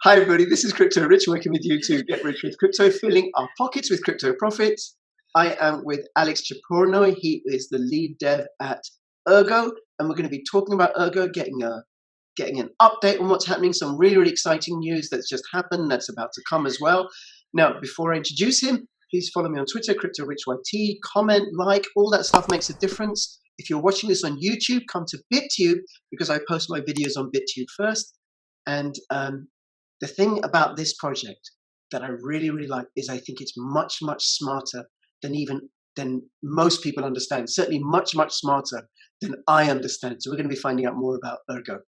Hi, everybody. This is Crypto Rich, working with you to get rich with crypto, filling our pockets with crypto profits. I am with Alex Chepurnoy. He is the lead dev at Ergo, and we're going to be talking about Ergo, getting an update on what's happening, some really, really exciting news that's just happened, that's about to come as well. Now, before I introduce him, please follow me on Twitter, CryptoRichYT, comment, like, all that stuff makes a difference. If you're watching this on YouTube, come to BitTube, because I post my videos on BitTube first. And the thing about this project that I really, really like is I think it's much, much smarter than most people understand. Certainly much, much smarter than I understand. So we're going to be finding out more about Ergo.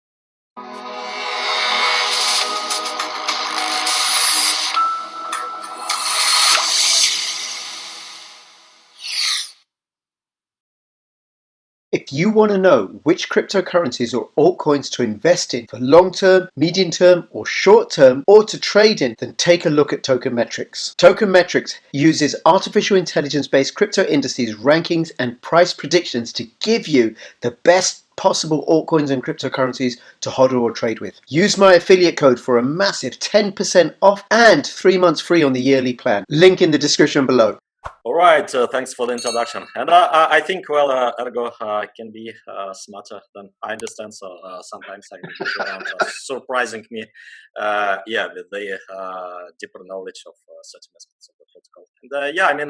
If you want to know which cryptocurrencies or altcoins to invest in for long-term, medium-term, or short-term, or to trade in, then take a look at Tokenmetrics. Tokenmetrics uses artificial intelligence-based crypto indices, rankings, and price predictions to give you the best possible altcoins and cryptocurrencies to hodl or trade with. Use my affiliate code for a massive 10% off and 3 months free on the yearly plan. Link in the description below. All right, thanks for the introduction. And I think, well, Ergo can be smarter than I understand. So sometimes I around surprising me, with the deeper knowledge of certain aspects of the protocol. And I mean,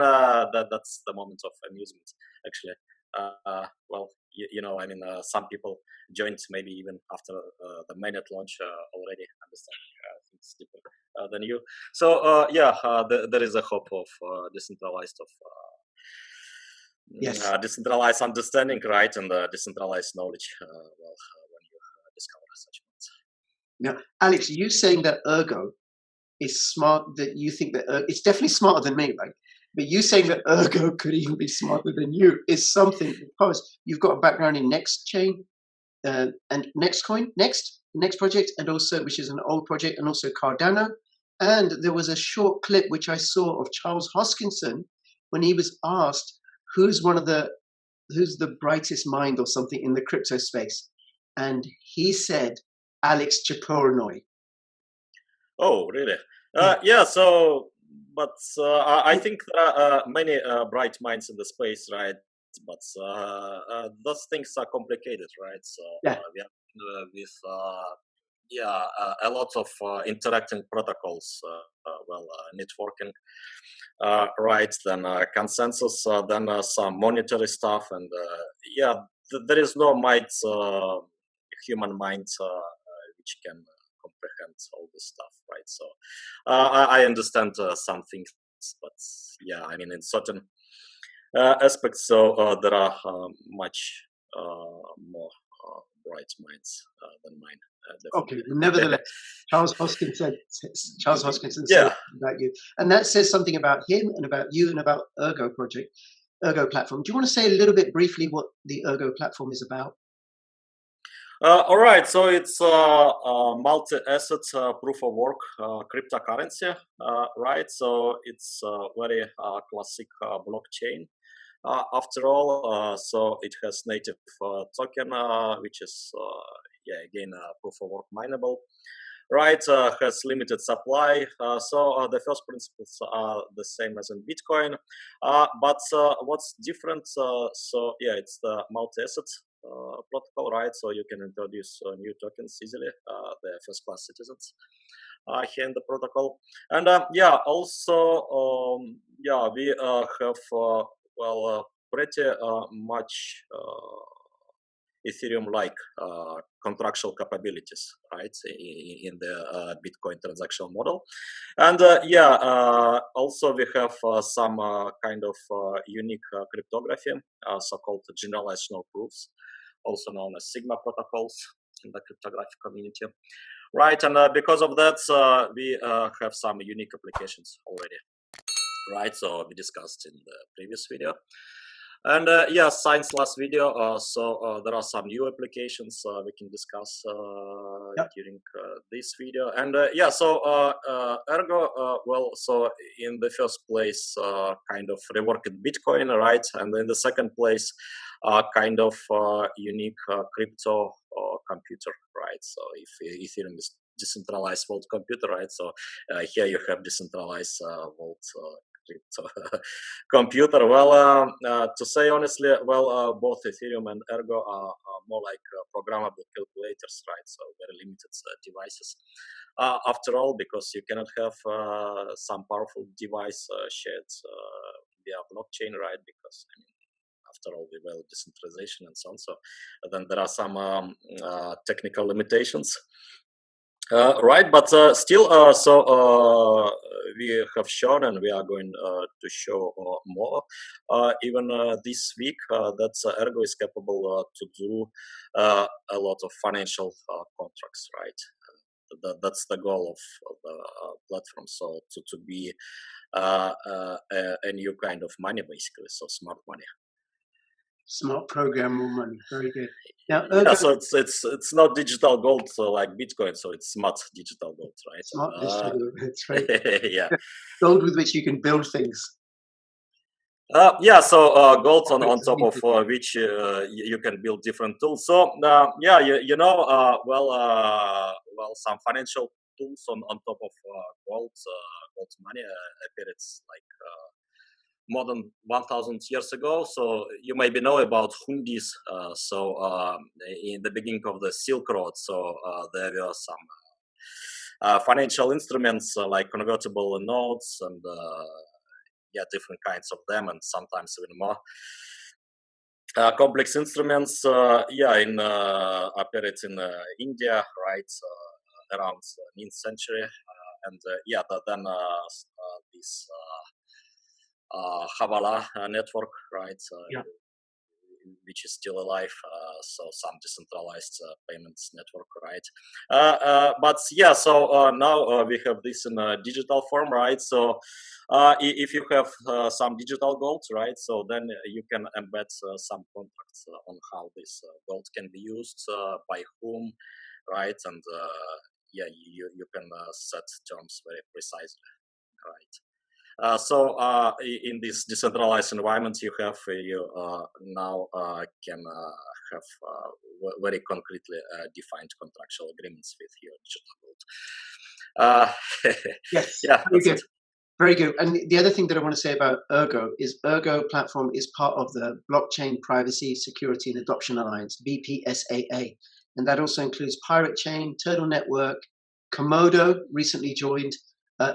that's the moment of amusement, actually. Some people joined maybe even after the mainnet launch already understand things deeper than you. So there is a hope of decentralized decentralized understanding, right, and decentralized knowledge. When you discover such ones. Now, Alex, you saying that Ergo is smart, that you think that it's definitely smarter than me, right? But you saying that Ergo could even be smarter than you is something, because you've got a background in Next Chain and Nextcoin, Next project, and also, which is an old project, and also Cardano. And there was a short clip which I saw of Charles Hoskinson when he was asked who's the brightest mind or something in the crypto space, and he said Alex Chepurnoy. Oh, really? So. But I think there are many bright minds in the space, right? But those things are complicated, right? So we are with a lot of interacting protocols, networking, right? Then consensus, then some monetary stuff, and there is no human mind which can comprehend all this stuff, right? So I understand some things, but I mean, in certain aspects, so there are much more bright minds than mine. Okay, nevertheless, Charles Hoskinson said about you, and that says something about him and about you and about Ergo platform. Do you want to say a little bit briefly what the Ergo platform is about? All right, so it's a multi-asset proof of work cryptocurrency, right? So it's a very classic blockchain. After all, so it has native token, which is again proof of work mineable, right? Has limited supply. So the first principles are the same as in Bitcoin, but what's different? It's the multi-asset protocol, right? So you can introduce new tokens easily. The first-class citizens here in the protocol, and also we have pretty much Ethereum-like contractual capabilities, right, in the Bitcoin transactional model, and also we have some kind of unique cryptography, so-called generalized node proofs, also known as Sigma protocols in the cryptographic community, right? And because of that, we have some unique applications already, right? So we discussed in the previous video. And since last video, there are some new applications we can discuss during this video. And Ergo, so in the first place, kind of reworked Bitcoin, right? And in the second place, kind of unique crypto computer, right? So if Ethereum is decentralized vault computer, right? So here you have decentralized vault crypto computer. Well, to say honestly, well, both Ethereum and Ergo are more like programmable calculators, right? So very limited devices. After all, because you cannot have some powerful device shared via blockchain, right? Because I mean, after all, we value decentralization and so on. So then there are some technical limitations. Right, but still, we have shown and we are going to show more even this week that Ergo is capable to do a lot of financial contracts, right? That's the goal of the platform. So to be a new kind of money, basically, so smart money. Smart programmable money. Very good. Now, Yeah, so it's not digital gold like Bitcoin, so it's smart digital gold, right? Smart digital gold. That's right. Yeah. Gold with which you can build things. Yeah, so gold on top of which you can build different tools. So yeah, you know, well, some financial tools on top of gold money appeared like more than 1,000 years ago. So you maybe know about hundis. In the beginning of the Silk Road, so there were some financial instruments like convertible notes and yeah, different kinds of them, and sometimes even more complex instruments. Yeah, appeared in India, right, around mid century, and yeah, then this Havala network, right, Yeah. which is still alive. So some decentralized payments network, right? But yeah, so now we have this in a digital form, right? So if you have some digital gold, right, so then you can embed some contracts on how this gold can be used, by whom, right? And yeah, you can set terms very precisely, right? So in this decentralized environment, you now can have very concretely defined contractual agreements with your digital gold. Yes. Yeah, Very that's good. it. Very good. And the other thing that I want to say about Ergo is Ergo platform is part of the Blockchain Privacy, Security and Adoption Alliance, BPSAA. And that also includes Pirate Chain, Turtle Network, Komodo recently joined,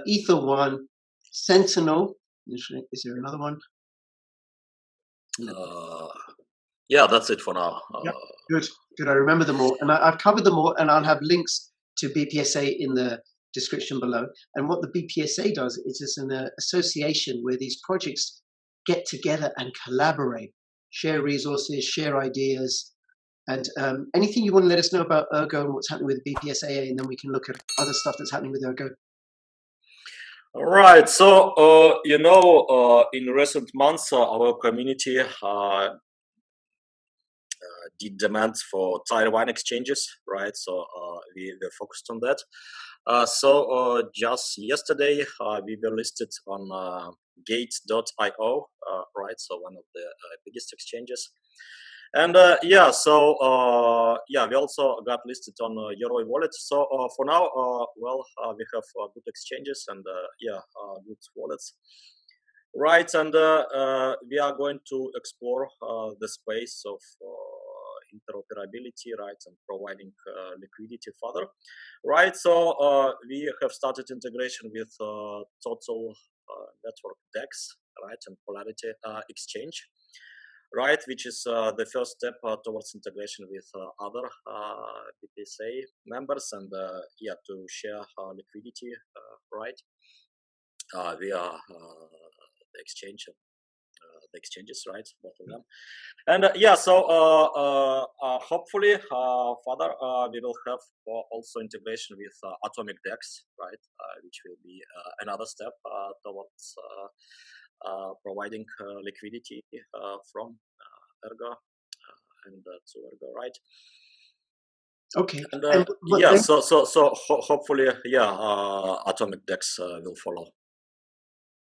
Ether One, Sentinel. Is there another one? Yeah, that's it for now. Yep. Good. Good. I remember them all. And I've covered them all, and I'll have links to BPSA in the description below. And what the BPSA does is it's an association where these projects get together and collaborate, share resources, share ideas, and anything you want to let us know about Ergo and what's happening with BPSA, and then we can look at other stuff that's happening with Ergo. All right. So, you know, in recent months, our community did demands for Tier 1 exchanges, right? So we were focused on that. Just yesterday, we were listed on Gate.io, right? So one of the biggest exchanges. And yeah, so yeah, we also got listed on Yoroi Wallet. So for now, well, we have good exchanges and yeah, good wallets. Right, and we are going to explore the space of interoperability, right, and providing liquidity further, right? So we have started integration with Total Network Dex, right, and Polarity Exchange, right, which is the first step towards integration with other BPSA members and yeah, to share liquidity, right, via the exchanges, right, both of them. And yeah, so hopefully further we will have also integration with Atomic Dex, right, which will be another step towards providing liquidity from Ergo and to Ergo, right? Okay. And yeah, so hopefully, yeah, Atomic Dex will follow.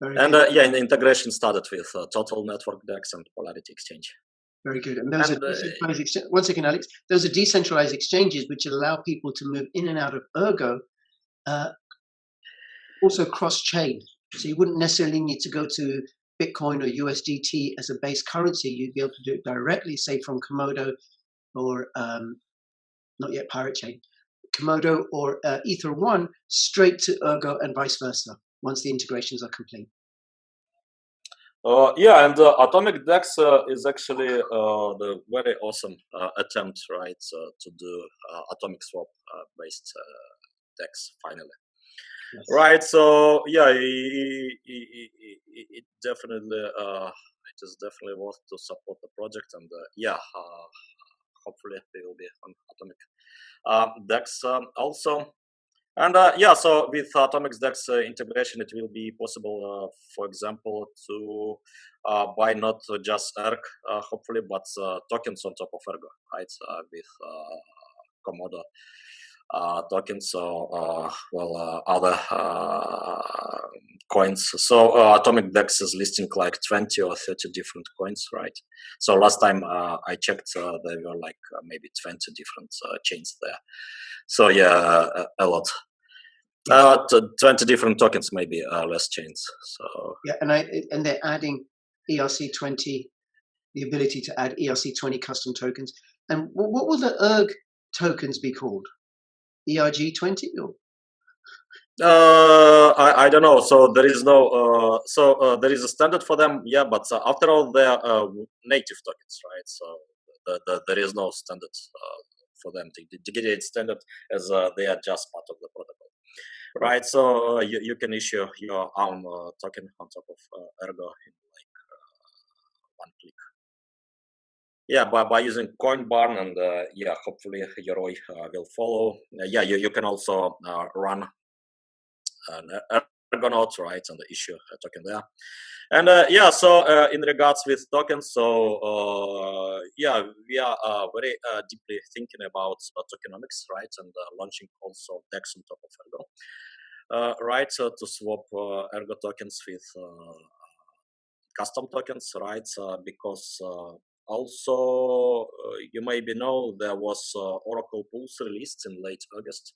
And yeah, the integration started with Total Network Dex and Polarity Exchange. Very good. And those are decentralized once again, Alex, those are decentralized exchanges which allow people to move in and out of Ergo Also cross-chain. So you wouldn't necessarily need to go to Bitcoin or USDT as a base currency. You'd be able to do it directly, say from Komodo or not yet Pirate Chain, Komodo or Ether One straight to Ergo and vice versa once the integrations are complete. Yeah, and Atomic Dex is actually the very awesome attempt, right, to do atomic swap based Dex finally. Yes. Right, so yeah, it definitely it is definitely worth to support the project, and yeah, hopefully they will be on Atomic Dex also. And yeah, so with Atomic Dex integration, it will be possible, for example, to buy not just ERG, hopefully, but tokens on top of Ergo, right? With Komodo tokens, so other coins. So Atomic Dex is listing like 20 or 30 different coins, right? So last time I checked, there were like maybe 20 different chains there. So yeah, a lot. 20 different tokens, maybe less chains. So yeah, and they're adding ERC20, the ability to add ERC20 custom tokens. And what will the ERG tokens be called? ERG20 or? I don't know. So there is no. There is a standard for them. Yeah, but after all, they are native tokens, right? So there is no standard for them to get it standard as they are just part of the protocol, right? So you can issue your own token on top of Ergo in like one click. Yeah, by using Coinbarn, and yeah, hopefully Yoroi will follow. Yeah, you can also run an Ergonaut, right, and issue a token there. And yeah, so in regards with tokens, so yeah, we are very deeply thinking about tokenomics, right, and launching also Dex on top of Ergo, right, so to swap Ergo tokens with custom tokens, right, because also you maybe know there was Oracle pools released in late August.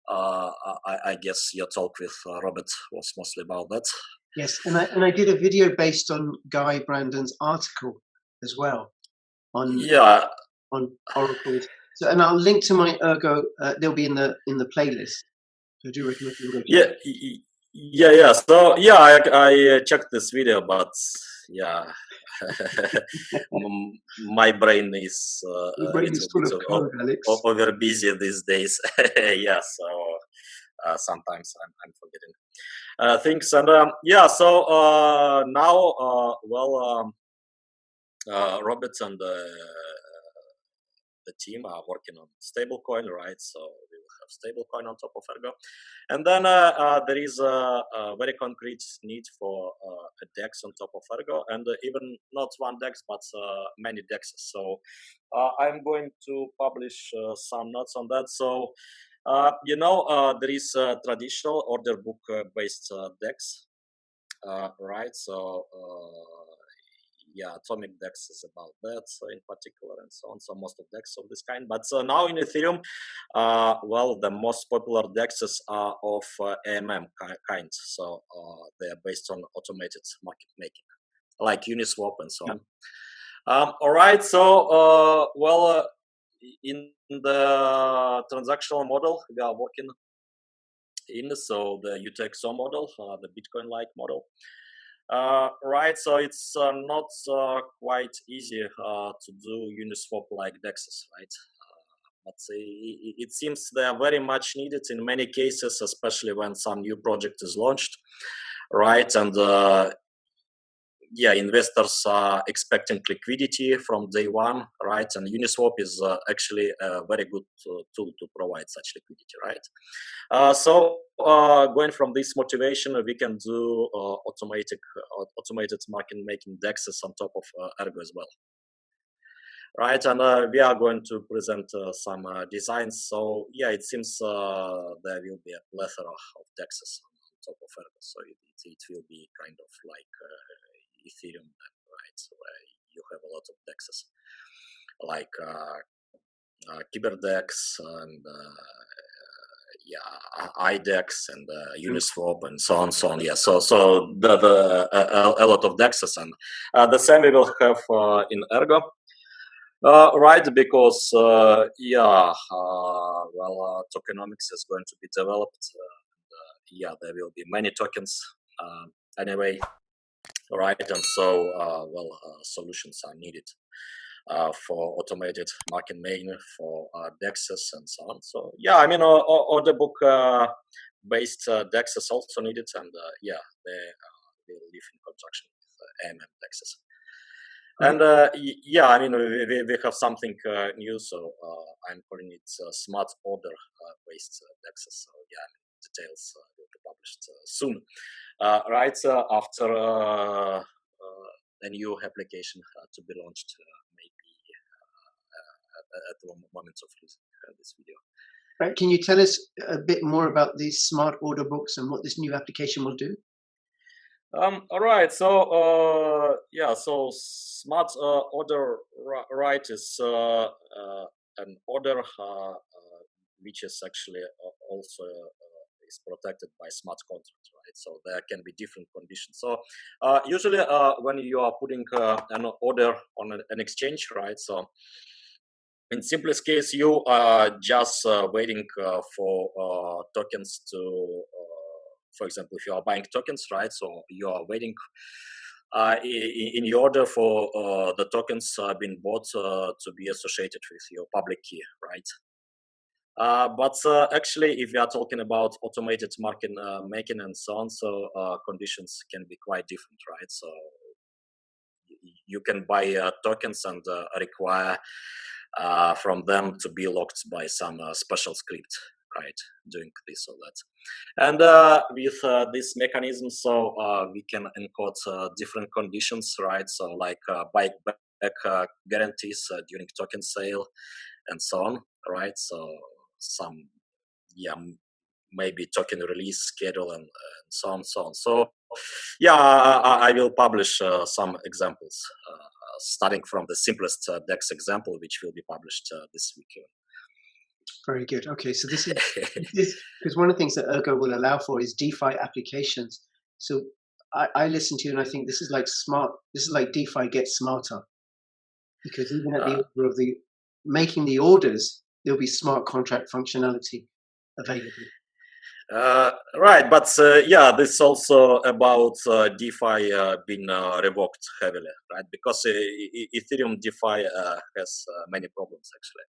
I guess your talk with Robert was mostly about that. Yes, and I did a video based on Guy Brandon's article as well on Oracle. So, and I'll link to my Ergo. They'll be in the playlist. So I do recommend you go check. Yeah. So yeah, I checked this video, but yeah, my brain is full of code, Alex. over busy these days. Yeah, so sometimes I'm forgetting things, and yeah. So now, Robert and the team are working on stablecoin, right? So we will have stablecoin on top of Ergo, and then there is a very concrete need for a DEX on top of Ergo, and even not one DEX, but many DEXes. So I'm going to publish some notes on that. So you know, there is a traditional order book based DEX, right? So yeah, Atomic Dex is about that in particular, and so on. So most of DEX of this kind. But now in Ethereum, well, the most popular DEXs are of AMM kind. So they are based on automated market making, like Uniswap and so on. All right. So well, in the transactional model we are working in, so the UTXO model, the Bitcoin-like model. Right, so it's not quite easy to do Uniswap like Dexes, right? But it seems they are very much needed in many cases, especially when some new project is launched, right? And yeah, investors are expecting liquidity from day one, right? And Uniswap is actually a very good tool to provide such liquidity, right? So going from this motivation, we can do automated market making DEXs on top of Ergo as well, right? And we are going to present some designs. So yeah, it seems there will be a plethora of DEXs on top of Ergo. So it will be kind of like Ethereum, right? Where you have a lot of DEXs, like KyberDex and IDEX and Uniswap and so on, so on. Yeah, so a lot of Dexes, and the same we will have in Ergo. Right, because tokenomics is going to be developed. There will be many tokens anyway, right? And so, solutions are needed for automated market making for Dexes and so on. So I mean, order book based Dexes also needed, and they will live in conjunction with AMM Dexes. And I mean, we have something new, so I'm calling it smart order based Dexes. So details will be published soon, right after a new application to be launched, maybe at the moment of this video. Right. Can you tell us a bit more about these smart order books and what this new application will do? All right. So so smart order right is an order which is actually also is protected by smart contracts, right? So there can be different conditions. So usually when you are putting an order on an exchange, right? So in simplest case, you are just waiting for tokens to, for example, if you are buying tokens, right? So you are waiting in your order for the tokens being bought to be associated with your public key, right? But actually, if we are talking about automated market making and so on, so conditions can be quite different, right? So you can buy tokens and require from them to be locked by some special script, right, doing this or that. And with this mechanism, so we can encode different conditions, right? So like buyback guarantees during token sale and so on, right? So some, maybe token release schedule and so on, so on. So I will publish some examples starting from the simplest Dex example, which will be published this week. Very good. Okay, so this is because one of the things that Ergo will allow for is DeFi applications. So I listen to you and I think this is like smart. This is like DeFi gets smarter, because even at the order of the making the orders, there'll be smart contract functionality available. Right, but this also about DeFi being revoked heavily, right? Because Ethereum DeFi has many problems actually.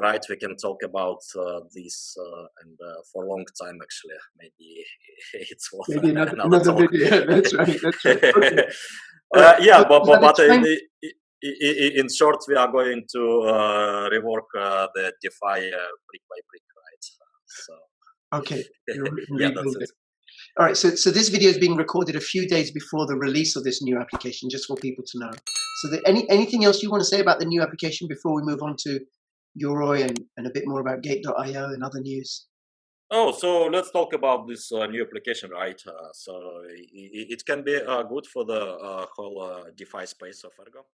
Right, we can talk about this and for a long time actually. Maybe it's worth Maybe another talk. video. That's right. That's right. Okay. But in short, we are going to rework the DeFi brick by brick, right? So. Okay. That's it. All right. So this video is being recorded a few days before the release of this new application, just for people to know. So anything else you want to say about the new application before we move on to Yoroi and a bit more about Gate.io and other news? Oh, so let's talk about this new application, right? So it can be good for the whole DeFi space of Ergo.